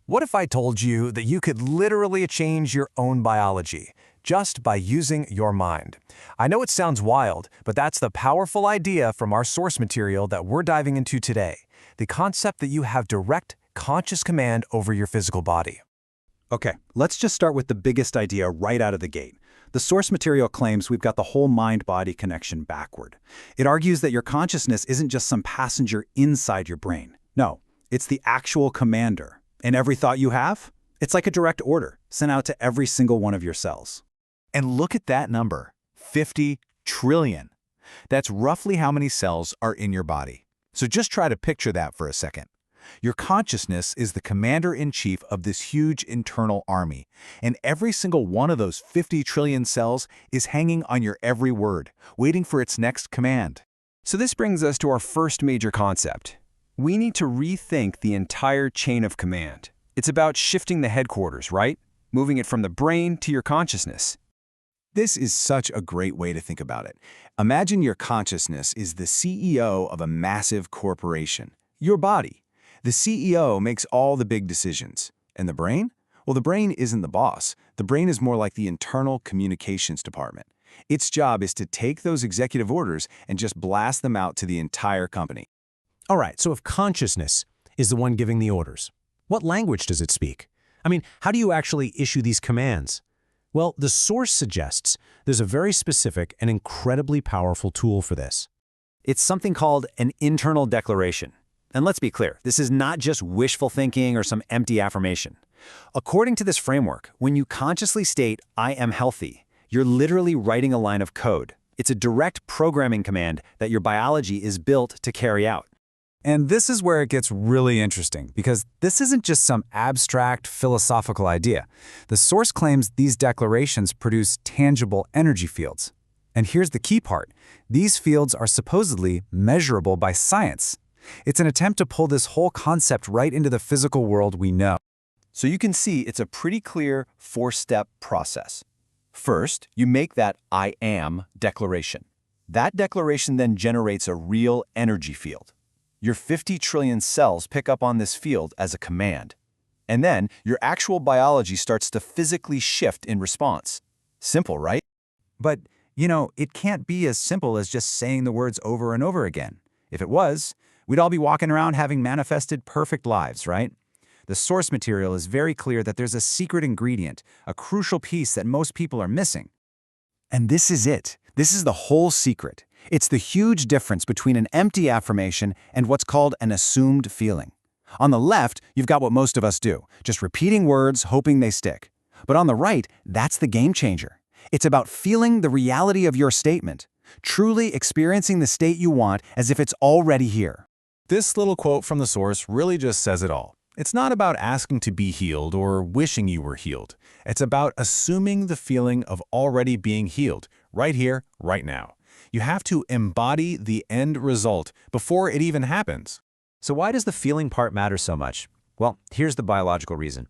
What if I told you that you could literally change your own biology just by using your mind? I know it sounds wild, but that's the powerful idea from our source material that we're diving into today, the concept that you have direct, conscious command over your physical body. Okay, let's just start with the biggest idea right out of the gate. The source material claims we've got the whole mind-body connection backward. It argues that your consciousness isn't just some passenger inside your brain. No, it's the actual commander. And every thought you have? It's like a direct order sent out to every single one of your cells. And look at that number, 50 trillion. That's roughly how many cells are in your body. So just try to picture that for a second. Your consciousness is the commander-in-chief of this huge internal army, and every single one of those 50 trillion cells is hanging on your every word, waiting for its next command. So this brings us to our first major concept. We need to rethink the entire chain of command. It's about shifting the headquarters, right? Moving it from the brain to your consciousness. This is such a great way to think about it. Imagine your consciousness is the CEO of a massive corporation, your body. The CEO makes all the big decisions. And the brain? Well, the brain isn't the boss. The brain is more like the internal communications department. Its job is to take those executive orders and just blast them out to the entire company. All right, so if consciousness is the one giving the orders, what language does it speak? I mean, how do you actually issue these commands? Well, the source suggests there's a very specific and incredibly powerful tool for this. It's something called an internal declaration. And let's be clear, this is not just wishful thinking or some empty affirmation. According to this framework, when you consciously state, "I am healthy," you're literally writing a line of code. It's a direct programming command that your biology is built to carry out. And this is where it gets really interesting, because this isn't just some abstract philosophical idea. The source claims these declarations produce tangible energy fields. And here's the key part. These fields are supposedly measurable by science. It's an attempt to pull this whole concept right into the physical world we know. So you can see it's a pretty clear four-step process. First, you make that "I am" declaration. That declaration then generates a real energy field. Your 50 trillion cells pick up on this field as a command. And then your actual biology starts to physically shift in response. Simple, right? But, it can't be as simple as just saying the words over and over again. If it was, we'd all be walking around having manifested perfect lives, right? The source material is very clear that there's a secret ingredient, a crucial piece that most people are missing. And this is it. This is the whole secret. It's the huge difference between an empty affirmation and what's called an assumed feeling. On the left, you've got what most of us do, just repeating words, hoping they stick. But on the right, that's the game changer. It's about feeling the reality of your statement, truly experiencing the state you want as if it's already here. This little quote from the source really just says it all. It's not about asking to be healed or wishing you were healed. It's about assuming the feeling of already being healed, right here, right now. You have to embody the end result before it even happens. So why does the feeling part matter so much? Well, here's the biological reason.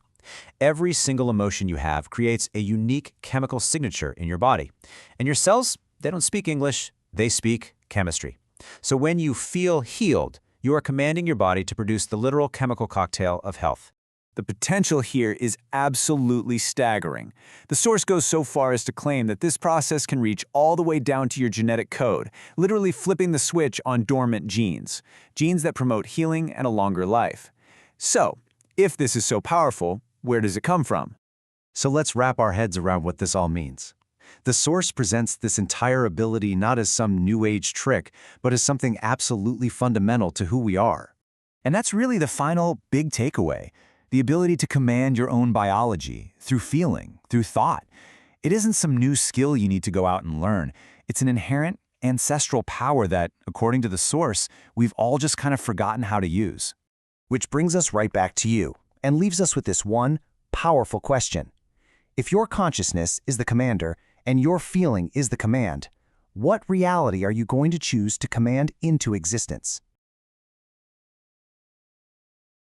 Every single emotion you have creates a unique chemical signature in your body. And your cells, they don't speak English, they speak chemistry. So when you feel healed, you are commanding your body to produce the literal chemical cocktail of health. The potential here is absolutely staggering. The source goes so far as to claim that this process can reach all the way down to your genetic code, literally flipping the switch on dormant genes, genes that promote healing and a longer life. So, if this is so powerful, where does it come from? So let's wrap our heads around what this all means. The source presents this entire ability not as some new age trick, but as something absolutely fundamental to who we are. And that's really the final big takeaway. The ability to command your own biology through feeling, through thought. It isn't some new skill you need to go out and learn. It's an inherent ancestral power that, according to the source, we've all just kind of forgotten how to use. Which brings us right back to you and leaves us with this one powerful question. If your consciousness is the commander and your feeling is the command, what reality are you going to choose to command into existence?